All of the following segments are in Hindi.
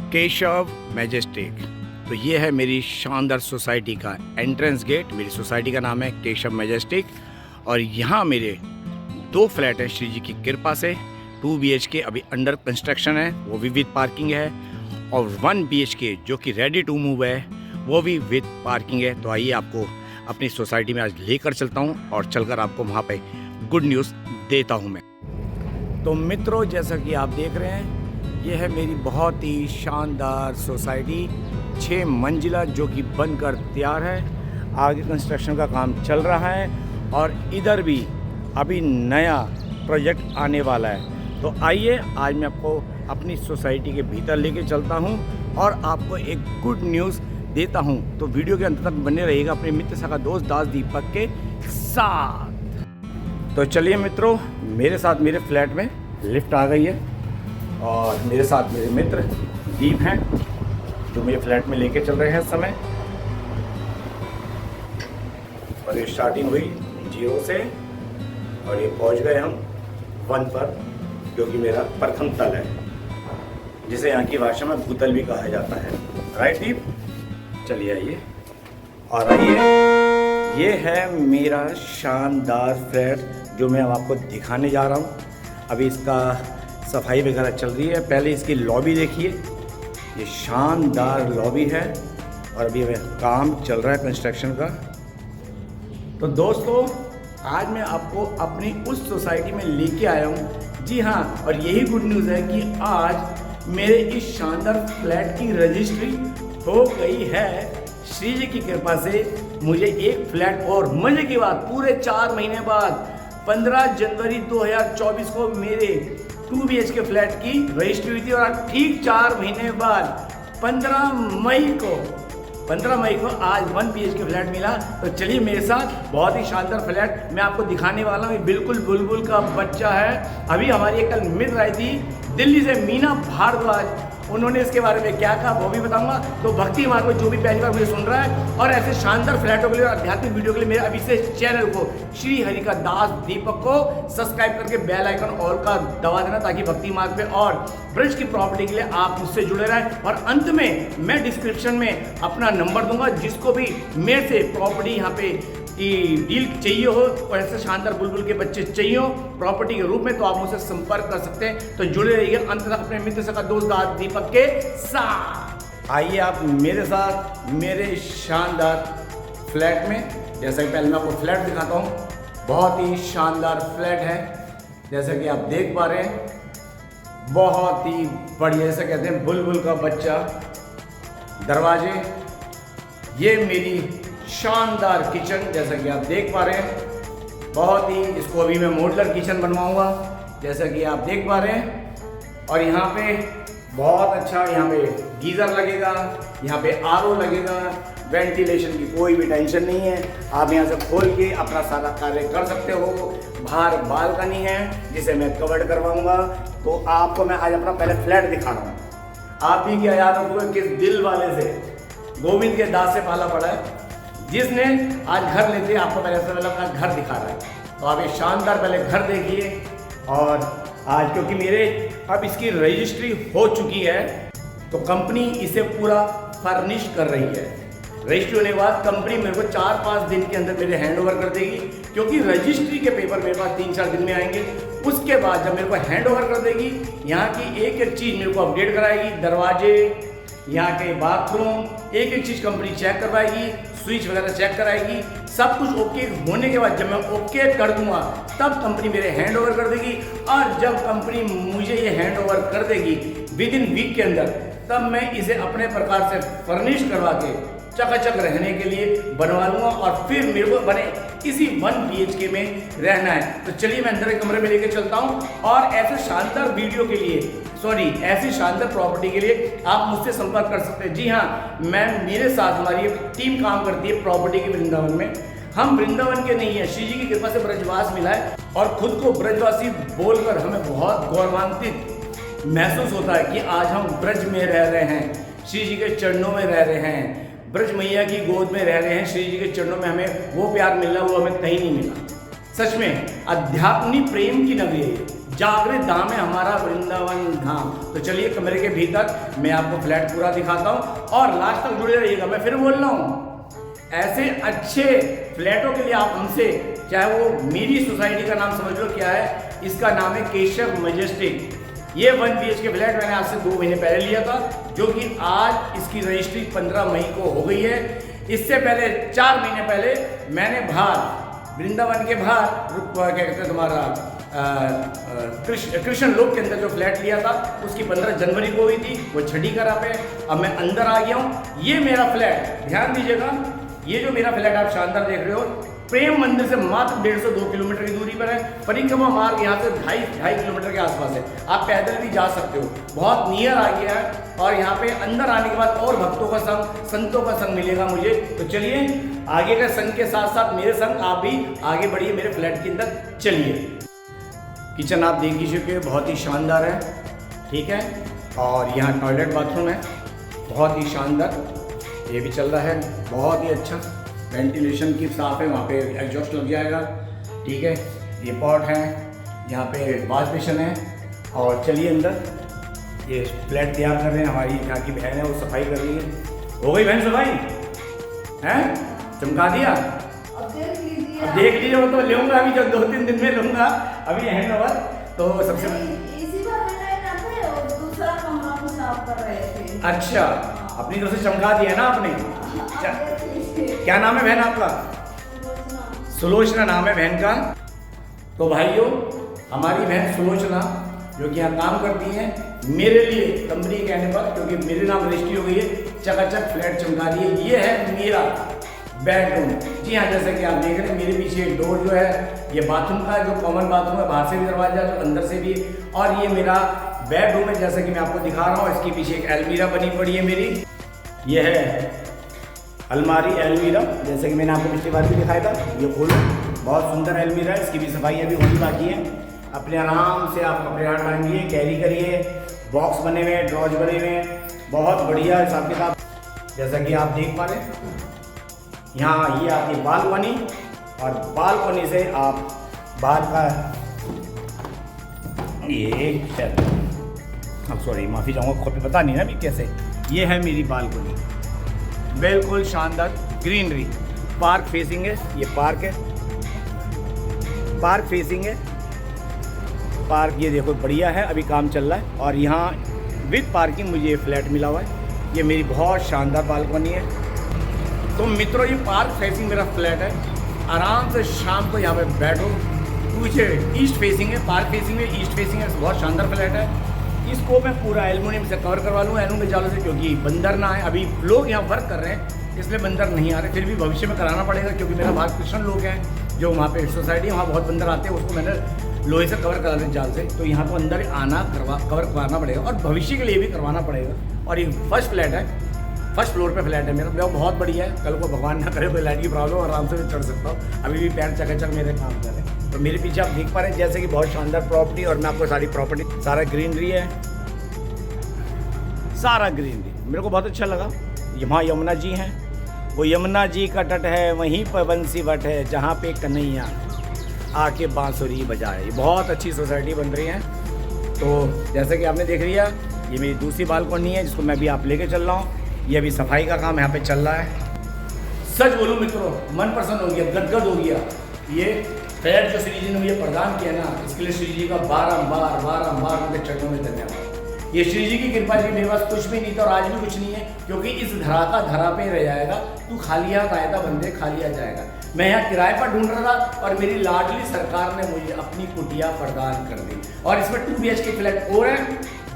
केशव मैजेस्टिक। तो ये है मेरी शानदार सोसाइटी का एंट्रेंस गेट। मेरी सोसाइटी का नाम है केशव मैजेस्टिक और यहाँ मेरे 2 फ्लैट हैं श्री जी की कृपा से। 2 BHK अभी अंडर कंस्ट्रक्शन है, वो भी विद पार्किंग है, और 1 BHK जो कि रेडी टू मूव है वो भी विद पार्किंग है। तो आइए आपको अपनी सोसाइटी में आज लेकर चलता हूँ और चलकर आपको वहाँ पे गुड न्यूज़ देता हूँ मैं। तो मित्रों, जैसा कि आप देख रहे हैं, ये है मेरी बहुत ही शानदार सोसाइटी 6 मंजिला जो कि बनकर तैयार है। आगे कंस्ट्रक्शन का काम चल रहा है और इधर भी अभी नया प्रोजेक्ट आने वाला है। तो आइए आज मैं आपको अपनी सोसाइटी के भीतर लेके चलता हूँ और आपको एक गुड न्यूज़ देता हूँ। तो वीडियो के अंत तक बने रहिएगा अपने मित्र सखा दोस्त दास दीपक के साथ। तो चलिए मित्रों, मेरे साथ मेरे फ्लैट में लिफ्ट आ गई है और मेरे साथ मेरे मित्र दीप हैं जो मेरे फ्लैट में लेके चल रहे हैं इस समय। और ये स्टार्टिंग हुई 0 से और ये पहुंच गए हम 1 पर, जो कि मेरा प्रथम तल है, जिसे यहाँ की भाषा में भूतल भी कहा जाता है। राइट दीप? चलिए आइए और आइए, ये है मेरा शानदार फ्लैट जो मैं अब आपको दिखाने जा रहा हूँ। अभी इसका सफाई वगैरह चल रही है। पहले इसकी लॉबी देखिए, ये शानदार लॉबी है और अभी काम चल रहा है कंस्ट्रक्शन का। तो दोस्तों, आज मैं आपको अपनी उस सोसाइटी में लेके आया हूँ। जी हाँ, और यही गुड न्यूज़ है कि आज मेरे इस शानदार फ्लैट की रजिस्ट्री हो गई है। श्री जी की कृपा से मुझे एक फ्लैट और मजे की बात, पूरे 4 महीने बाद 15 जनवरी 2024 को मेरे 2 BHK फ्लैट की रजिस्ट्री हुई थी और ठीक 4 महीने बाद 15 मई को आज 1 BHK फ्लैट मिला। तो चलिए मेरे साथ, बहुत ही शानदार फ्लैट मैं आपको दिखाने वाला हूँ। बिल्कुल बुलबुल का बच्चा है। अभी हमारी एक कल मित्र आई थी दिल्ली से, मीना भारद्वाज, उन्होंने इसके बारे में क्या कहा वो भी बताऊंगा। तो भक्ति मार्ग में जो भी पहली बार मुझे सुन रहा है और ऐसे शानदार फ्लैटों के लिए और आध्यात्मिक वीडियो के लिए मेरे अभी से चैनल को श्री हरि का दास दीपक को सब्सक्राइब करके बेल आइकन ऑल का दबा देना, ताकि भक्ति मार्ग पे और ब्रज की प्रॉपर्टी के लिए आप मुझसे जुड़े रहें। और अंत में मैं डिस्क्रिप्शन में अपना नंबर दूंगा, जिसको भी मेरे से प्रॉपर्टी यहाँ पे डील चाहिए हो और ऐसे शानदार बुलबुल के बच्चे चाहिए हो प्रॉपर्टी के रूप में, तो आप मुझसे संपर्क कर सकते हैं। तो जुड़े रहिए अंत तक अपने मित्र सखा दोस्त दास दीपक के साथ। आइए आप मेरे साथ मेरे शानदार फ्लैट में। जैसा कि पहले मैं आपको फ्लैट दिखाता हूँ, बहुत ही शानदार फ्लैट है जैसा कि आप देख पा रहे हैं। बहुत ही बढ़िया, जैसा कहते हैं बुलबुल का बच्चा। दरवाजे, ये मेरी शानदार किचन जैसा कि आप देख पा रहे हैं। बहुत ही, इसको अभी मैं मॉड्यूलर किचन बनवाऊंगा जैसा कि आप देख पा रहे हैं। और यहाँ पे बहुत अच्छा, यहाँ पे गीज़र लगेगा, यहाँ पे RO लगेगा। वेंटिलेशन की कोई भी टेंशन नहीं है, आप यहाँ से खोल के अपना सारा कार्य कर सकते हो। बाहर बालकनी है जिसे मैं कवर्ड करवाऊंगा। तो आपको मैं आज अपना पहले फ्लैट दिखा रहा हूँ। आप भी क्या याद रखोगे किस दिल वाले से, गोविंद के दास से पाला पड़ा है, जिसने आज घर लेते आपको पहले से अपना घर दिखा रहा है। तो आप ये शानदार पहले घर देखिए। और आज क्योंकि मेरे अब इसकी रजिस्ट्री हो चुकी है, तो कंपनी इसे पूरा फर्निश कर रही है। रजिस्ट्री होने के बाद कंपनी मेरे को 4-5 दिन के अंदर मेरे हैंड ओवर कर देगी, क्योंकि रजिस्ट्री के पेपर मेरे पास 3-4 दिन में आएंगे। उसके बाद जब मेरे को हैंड ओवर कर देगी, यहाँ की एक चीज़ मेरे को अपडेट कराएगी। दरवाजे, यहाँ के बाथरूम, एक चीज़ कंपनी चेक करवाएगी, स्विच वगैरह चेक कराएगी। सब कुछ ओके होने के बाद जब मैं ओके कर दूंगा, तब कंपनी मेरे हैंड ओवर कर देगी। और जब कंपनी मुझे ये हैंड ओवर कर देगी विदिन वीक के अंदर, तब मैं इसे अपने प्रकार से फर्निश करवा के चकाचक रहने के लिए बनवा लूँगा और फिर मेरे को बने इसी 1 BHK में रहना है। तो चलिए मैं अंदर के कमरे में लेके चलता हूँ और ऐसे शानदार वीडियो के लिए, ऐसी शानदार प्रॉपर्टी के लिए आप मुझसे संपर्क कर सकते हैं। जी हाँ, मेरे साथ हमारी एक टीम काम करती है प्रॉपर्टी के वृंदावन में। हम वृंदावन के नहीं है, श्री जी की कृपा से ब्रजवास मिला है और खुद को ब्रजवासी बोलकर हमें बहुत गौरवान्वित महसूस होता है कि आज हम ब्रज में रह रहे हैं, श्री जी के चरणों में रह रहे हैं, ब्रज मैया की गोद में रह रहे हैं। श्री जी के चरणों में हमें वो प्यार मिलना, वो हमें कहीं नहीं मिला। सच में अध्यात्मिक प्रेम की नगरी है। जागृत धाम है हमारा वृंदावन धाम। तो चलिए कमरे के भीतर मैं आपको फ्लैट पूरा दिखाता हूँ और लास्ट तक जुड़े रहिएगा। मैं फिर बोल रहा हूँ, ऐसे अच्छे फ्लैटों के लिए आप हमसे, चाहे वो मेरी सोसाइटी का नाम समझ लो क्या है, इसका नाम है केशव मैजेस्टिक। ये 1 BHK फ्लैट मैंने आज से 2 महीने पहले लिया था, जो कि आज इसकी रजिस्ट्री 15 मई को हो गई है। इससे पहले 4 महीने पहले मैंने बाहर वृंदावन के बाहर क्या कहते हैं तुम्हारा कृष्ण लोक के अंदर जो फ्लैट लिया था उसकी 15 जनवरी को हुई थी, वो छठी करा पे। अब मैं अंदर आ गया हूँ। ये मेरा फ्लैट, ध्यान दीजिएगा, ये जो मेरा फ्लैट आप शानदार देख रहे हो, प्रेम मंदिर से मात्र 150-2 किलोमीटर की दूरी पर है। परिक्रमा मार्ग यहाँ से 2.5 किलोमीटर के आसपास है। आप पैदल भी जा सकते हो, बहुत नियर आ गया है। और यहाँ पे अंदर आने के बाद और भक्तों का संग, संतों का संग मिलेगा मुझे। तो चलिए आगे के संग के साथ साथ मेरे संग आप भी आगे बढ़िए मेरे फ्लैट के अंदर। चलिए, किचन आप देख ही चुके हो, बहुत ही शानदार है, ठीक है। और यहाँ टॉयलेट बाथरूम है, बहुत ही शानदार, ये भी चल रहा है, बहुत ही अच्छा। वेंटिलेशन की साफ है, वहाँ पे एग्जॉस्ट लग जाएगा, ठीक है। ये पॉट है, यहाँ पे वॉश बेसिन है। और चलिए अंदर, ये फ्लैट तैयार कर रहे हैं, हमारी यहाँ की बहन है वो सफाई कर रही है। हो गई बहन सफाई हैं? चमका दिया? अब देख लीजिए, वो तो लूँगा अभी, जब 2-3 दिन में लूँगा, अभी है ना। तो सबसे अच्छा, अपनी तरफ से चमका दिया ना आपने। क्या नाम है बहन आपका? सुलोचना नाम है बहन का। तो भाइयों, हमारी बहन सुलोचना जो कि यहाँ काम करती हैं, मेरे लिए कंपनी कहने पर, क्योंकि मेरे नाम रजिस्ट्री हो गई है, चकाचक फ्लैट चमका दी है। ये है मेरा बेडरूम। जी हाँ, जैसे कि आप देख रहे हैं मेरे पीछे डोर जो है ये बाथरूम का, जो कॉमन बाथरूम है, बाहर से भी दरवाजा जो अंदर से भी। और ये मेरा बेडरूम है, जैसे कि मैं आपको दिखा रहा हूँ। इसके पीछे एक अलमीरा बनी पड़ी है मेरी, ये है अलमारी अलमीरा, जैसे कि मैंने आपको पिछली बार भी दिखाया था। ये खोलो, बहुत सुंदर अलमीरा है, इसकी भी सफाई अभी होनी बाकी है। अपने आराम से आप कपड़े हाथ डालिए, कैरी करिए। बॉक्स बने हुए हैं, ड्रॉज बने हुए हैं, बहुत बढ़िया हिसाब किताब। जैसा कि आप देख पा रहे हैं, यहाँ ये आती है बालकनी, और बालकनी से आप बाहर का ये अब सॉरी माफ़ी चाहूँगा, खुद पता नहीं ना भी कैसे। ये है मेरी बालकनी, बिल्कुल शानदार ग्रीनरी, पार्क फेसिंग है। ये पार्क है, पार्क फेसिंग है, पार्क ये देखो बढ़िया है, अभी काम चल रहा है। और यहाँ विद पार्किंग मुझे ये फ्लैट मिला हुआ है। ये मेरी बहुत शानदार बालकनी है। तो मित्रों, ये पार्क फेसिंग मेरा फ्लैट है। आराम से शाम को यहाँ पे बैठो। पीछे ईस्ट फेसिंग है, पार्क फेसिंग है, ईस्ट फेसिंग है, बहुत शानदार फ्लैट है। इसको मैं पूरा एल्युमिनियम से कवर करवा लूँगा, एल्युमिनियम के जालों से, क्योंकि बंदर ना आए। अभी लोग यहाँ वर्क कर रहे हैं इसलिए बंदर नहीं आ रहे, फिर भी भविष्य में कराना पड़ेगा, क्योंकि मेरा बाहर कृष्ण लोग हैं जो वहाँ पे सोसाइटी, वहाँ बहुत बंदर आते हैं। उसको मैंने लोहे से कवर करा दें जाल से, तो यहाँ तो अंदर आना कवर करवाना पड़ेगा, और भविष्य के लिए भी करवाना पड़ेगा। और ये फर्स्ट फ्लैट है, फर्स्ट फ्लोर पे फ्लैट है मेरा, ब्लॉक बहुत बढ़िया है। कल को भगवान ना करे कोई लाइट की प्रॉब्लम, आराम से चढ़ सकता हूँ। अभी भी पैर चकाचक मेरे काम कर रहे हैं। तो मेरे पीछे आप देख पा रहे हैं जैसे कि बहुत शानदार प्रॉपर्टी, और मैं आपको सारी प्रॉपर्टी, सारा ग्रीनरी है, सारा ग्रीनरी मेरे को बहुत अच्छा लगा। यहाँ यमुना जी हैं, वो यमुना जी का तट है, वहीं पर बंसी वट है, जहाँ पे कन्हैया आके बांसुरी बजाए। बहुत अच्छी सोसाइटी बन रही है। तो जैसे कि आपने देख लिया, ये मेरी दूसरी बालकनी है, जिसको मैं भी आप लेके चल रहा हूँ। ये अभी सफाई का काम यहाँ पे चल रहा है। सच बोलूँ मित्रों, मन प्रसन्न हो गया, गदगद हो गया। ये फ्लैट जो श्री जी ने मुझे प्रदान किया ना, इसके लिए श्री जी का बारंबार उनके चरणों में धन्यवाद। ये श्री जी की कृपा जी, मेरे पास कुछ भी नहीं था और आज भी कुछ नहीं है, क्योंकि इस धरा का धरा पे रह जाएगा। तू खाली हाथ आया था बंदे, खाली आ जाएगा। मैं यहाँ किराए पर ढूंढ रहा था और मेरी लाडली सरकार ने मुझे अपनी कुटिया प्रदान कर दी। और इसमें 2 BHK फ्लैट और है,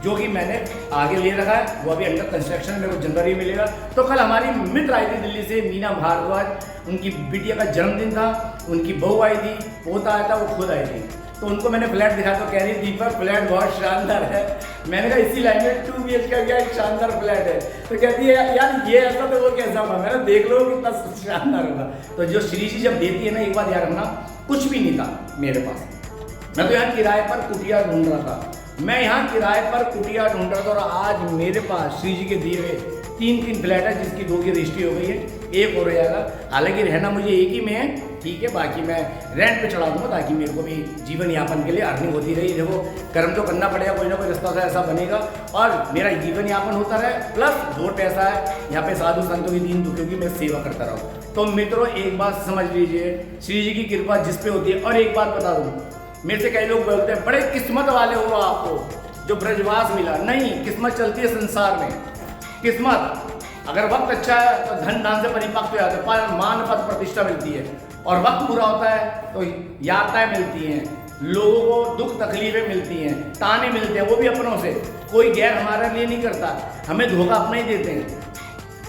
जो कि मैंने आगे ले रखा है, वो अभी अंडर कंस्ट्रक्शन, मेरे को जनवरी मिलेगा। तो कल हमारी मित्र आई थी दिल्ली से, मीना भारद्वाज, उनकी बिटिया का जन्मदिन था, उनकी बहू आई थी, पोता आया था, वो खुद आई थी। तो उनको मैंने फ्लैट दिखाया, तो कह रही दीपक फ्लैट बहुत शानदार है। मैंने कहा इसी लाइन में 2 BHK का क्या एक शानदार फ्लैट है। तो कहती है यार ये ऐसा तो वो कैसा हुआ, मैंने देख लो कितना शानदार होगा। तो जो श्री जी जब देती है ना, एक बात याद रखना, कुछ भी नहीं था मेरे पास। मैं तो यहाँ किराए पर कुटिया ढूंढ रहा था, मैं यहाँ किराए पर कुटिया ढूंढ रहा था, और आज मेरे पास श्री जी के दिए हुए तीन फ्लैट है जिसकी 2 की रजिस्ट्री हो गई है, एक और हो जाएगा। हालांकि रहना मुझे एक ही में है, ठीक है, बाकी मैं रेंट पे चढ़ा दूंगा ताकि मेरे को भी जीवन यापन के लिए अर्निंग होती रही। देखो कर्म तो करना पड़ेगा, कोई ना कोई रास्ता सा ऐसा बनेगा और मेरा जीवन यापन होता रहे, प्लस 2 पैसा है यहाँ पे साधु संतों की दीन दुखियों की मैं सेवा करता रहूँ। तो मित्रों एक बात समझ लीजिए, श्री जी की कृपा जिस पे होती है। और एक बात बता दूँ, मेरे से कई लोग बोलते हैं बड़े किस्मत वाले हो आपको जो ब्रजवास मिला। नहीं, किस्मत चलती है संसार में। किस्मत अगर वक्त अच्छा है तो धन दान से परिपक्व हो जाते हैं, मान पद प्रतिष्ठा मिलती है, और वक्त बुरा होता है तो यात्राएं मिलती हैं, लोगों को दुख तकलीफें मिलती हैं, ताने मिलते हैं, वो भी अपनों से। कोई गैर हमारे लिए नहीं करता, हमें धोखा अपना ही देते हैं।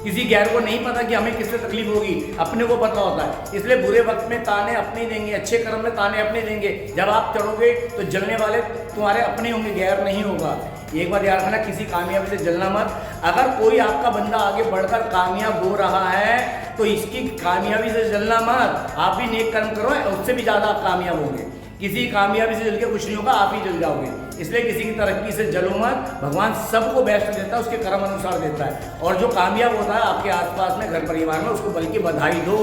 किसी गैर को नहीं पता कि हमें किससे तकलीफ होगी, अपने को पता होता है। इसलिए बुरे वक्त में ताने अपने ही देंगे, अच्छे कर्म में ताने अपने देंगे। जब आप चढ़ोगे तो जलने वाले तुम्हारे अपने होंगे, गैर नहीं होगा। एक बात याद रखना, किसी कामयाबी से जलना मत। अगर कोई आपका बंदा आगे बढ़कर कामयाब हो रहा है तो इसकी कामयाबी से जलना मत। आप भी नेक कर्म करो, उससे भी ज़्यादा आप कामयाब होंगे। किसी कामयाबी से जल के कुछ नहीं होगा, आप ही जल जाओगे। इसलिए किसी की तरक्की से जलो मत। भगवान सबको बेस्ट देता है, उसके कर्म अनुसार देता है। और जो कामयाब होता है आपके आसपास में, घर परिवार में, उसको बल्कि बधाई दो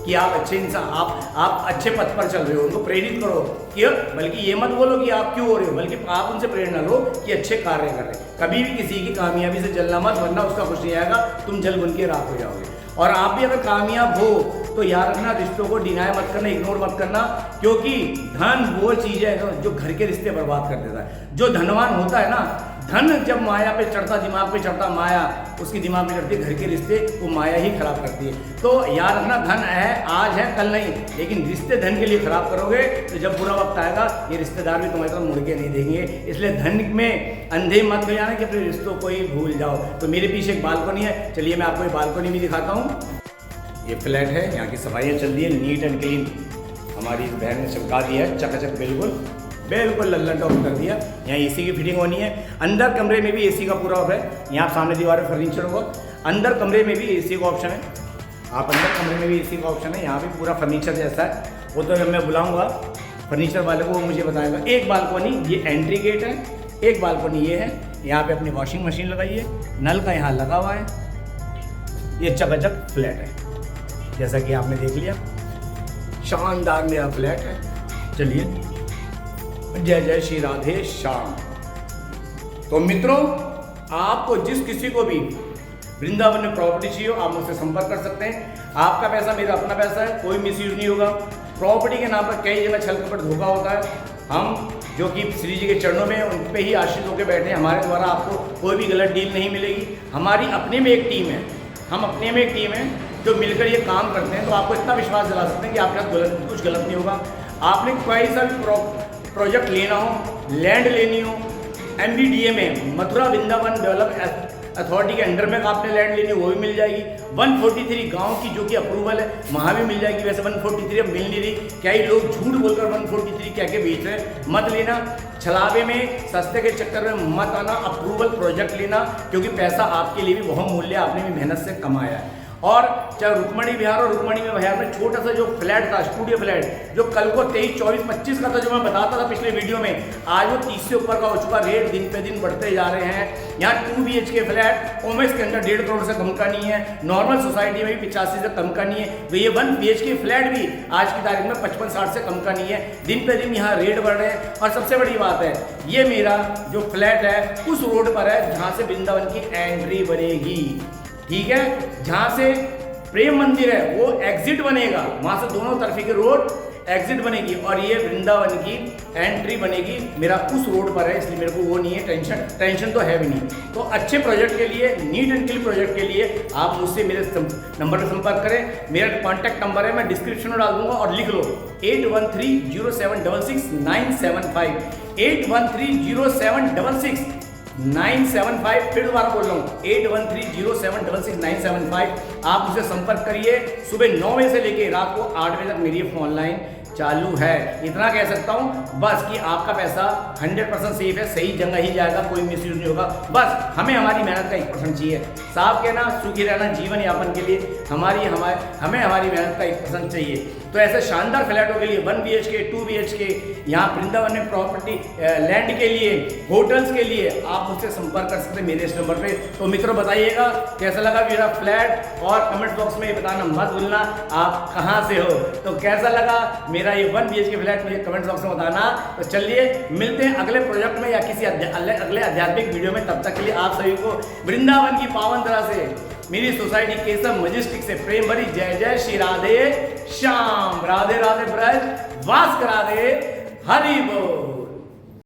कि आप अच्छे इंसान, आप अच्छे पथ पर चल रहे हो। उनको प्रेरित करो कि, बल्कि ये मत बोलो कि आप क्यों हो रहे हो, बल्कि आप उनसे प्रेरणा लो कि अच्छे कार्य कर रहे हैं। कभी भी किसी की कामयाबी से जलना मत, वरना उसका कुछ नहीं आएगा, तुम जल बुन के राख हो जाओगे। और आप भी अगर कामयाब हो तो याद रखना, रिश्तों को डिनाय मत करना, इग्नोर मत करना, क्योंकि धन वो चीज़ है जो घर के रिश्ते बर्बाद कर देता है। जो धनवान होता है ना, धन जब माया पे चढ़ता, दिमाग पे चढ़ता, माया उसकी दिमाग पे चढ़ती, घर के रिश्ते वो माया ही खराब करती है। तो याद रखना, धन है, आज है, कल नहीं, लेकिन रिश्ते धन के लिए खराब करोगे तो जब बुरा वक्त आएगा ये रिश्तेदार भी तुम्हारी तरफ मुड़ के नहीं देंगे। इसलिए धन में अंधे मत हो जाना कि अपने रिश्तों को ही भूल जाओ। तो मेरे पीछे एक बालकनी है, चलिए मैं आपको ये बालकनी भी दिखाता हूँ। ये फ्लैट है, यहाँ की सफाइयाँ चल रही है, नीट एंड क्लीन हमारी बहन ने चमका दिया है, चकाचक बिल्कुल लल्ला टॉप कर दिया। यहाँ एसी की फिटिंग होनी है। अंदर कमरे में भी एसी का पूरा ऑफ है। यहाँ सामने दीवार में फर्नीचर होगा, अंदर कमरे में भी एसी का ऑप्शन है। आप अंदर कमरे में भी एसी का ऑप्शन है। यहाँ भी पूरा फर्नीचर जैसा है। वो तो जब मैं बुलाऊँगा फर्नीचर वाले को, वो मुझे बताएगा। एक बालकनी ये एंट्री गेट है, एक बालकनी ये है। यहाँ पे अपनी वॉशिंग मशीन लगाई है, नल का यहाँ लगा हुआ है। ये चकाचक फ्लैट है, जैसा कि आपने देख लिया। शानदार मेरा फ्लैट है। चलिए, जय जय श्री राधे श्याम। तो मित्रों, आपको जिस किसी को भी वृंदावन में प्रॉपर्टी चाहिए आप मुझसे संपर्क कर सकते हैं। आपका पैसा मेरा अपना पैसा है, कोई मिसयूज नहीं होगा। प्रॉपर्टी के नाम पर कई जगह छल कपट धोखा होता है। हम जो कि श्री जी के चरणों में उन पे ही आश्रित होकर बैठे हैं। हमारे द्वारा आपको कोई भी गलत डील नहीं मिलेगी। हमारी अपने में एक टीम है, हम अपने में एक टीम है जो मिलकर ये काम करते हैं। तो आपको इतना विश्वास दिला सकते हैं कि आपके साथ कुछ गलत नहीं होगा। आपने कोई सा भी प्रोजेक्ट लेना हो, लैंड लेनी हो, MBDA में मथुरा वृंदावन डेवलप अथॉरिटी के अंडर में आपने लैंड लेनी हो, वो भी मिल जाएगी। 143 गांव की जो कि अप्रूवल है वहाँ भी मिल जाएगी। वैसे 143 अब मिल नहीं रही, क्या ही लोग झूठ बोलकर 143 क्या के बेच रहे हैं। मत लेना, छलावे में सस्ते के चक्कर में मत आना। अप्रूवल प्रोजेक्ट लेना, क्योंकि पैसा आपके लिए भी बहुत मूल्य, आपने भी मेहनत से कमाया है। और चाहे रुक्मणी विहार और रुक्मणी में विहार में छोटा सा जो फ्लैट था, स्टूडियो फ्लैट, जो कल को 23, 24, 25 का था, जो मैं बताता था पिछले वीडियो में, आज वो 30 से ऊपर का हो चुका। रेट दिन पे दिन बढ़ते जा रहे हैं। यहाँ 2 BHK फ्लैट ओमेस के अंदर 1.5 करोड़ से कम का नहीं है। नॉर्मल सोसाइटी में भी 85 से कम का नहीं है। तो ये 1 BHK फ्लैट भी आज की तारीख में 55-60 से कम का नहीं है। दिन पे दिन यहाँ रेट बढ़ रहे हैं। और सबसे बड़ी बात है, ये मेरा जो फ्लैट है उस रोड पर है जहाँ से वृंदावन की एंट्री बनेगी। ठीक है, जहाँ से प्रेम मंदिर है वो एग्जिट बनेगा, वहाँ से दोनों तरफ की रोड एग्जिट बनेगी और ये वृंदावन की एंट्री बनेगी। मेरा उस रोड पर है, इसलिए मेरे को वो नहीं है टेंशन तो है भी नहीं। तो अच्छे प्रोजेक्ट के लिए, नीट एंड क्लीन प्रोजेक्ट के लिए आप मुझसे मेरे नंबर पर संपर्क करें। मेरा कॉन्टैक्ट नंबर है, मैं डिस्क्रिप्शन में डाल दूंगा, और लिख लो 8130766975 8130766975। फिर दोबारा बोल रहा हूँ 8130766975। आप मुझसे संपर्क करिए। सुबह 9 बजे से लेके रात को 8 बजे तक मेरी फोन लाइन चालू है। इतना कह सकता हूँ बस कि आपका पैसा 100% सेफ है, सही जगह ही जाएगा, कोई मिसयूज नहीं होगा। बस हमें हमारी मेहनत का 1% चाहिए। साफ कहना, सुखी रहना, जीवन यापन के लिए हमें हमारी मेहनत का 1% चाहिए। तो ऐसे शानदार फ्लैटों के लिए 1 BHK 2 BHK यहाँ वृंदावन में प्रॉपर्टी लैंड के लिए, होटल्स के लिए आप मुझसे संपर्क कर सकते हैं मेरे इस नंबर पे। तो मित्रों बताइएगा कैसा लगा मेरा फ्लैट, और कमेंट बॉक्स में बताना मत भूलना आप कहाँ से हो। तो कैसा लगा मेरा ये 1 BHK फ्लैट, मुझे कमेंट बॉक्स में बताना। तो चलिए मिलते हैं अगले प्रोजेक्ट में या किसी अगले आध्यात्मिक वीडियो में। तब तक के लिए आप सभी को वृंदावन की पावन तरह से, मेरी सोसाइटी केसम मजेस्टिक से प्रेम भरी जय जय श्री राधे श्याम। राधे राधे ब्रज वास करा दे, हरि बोल।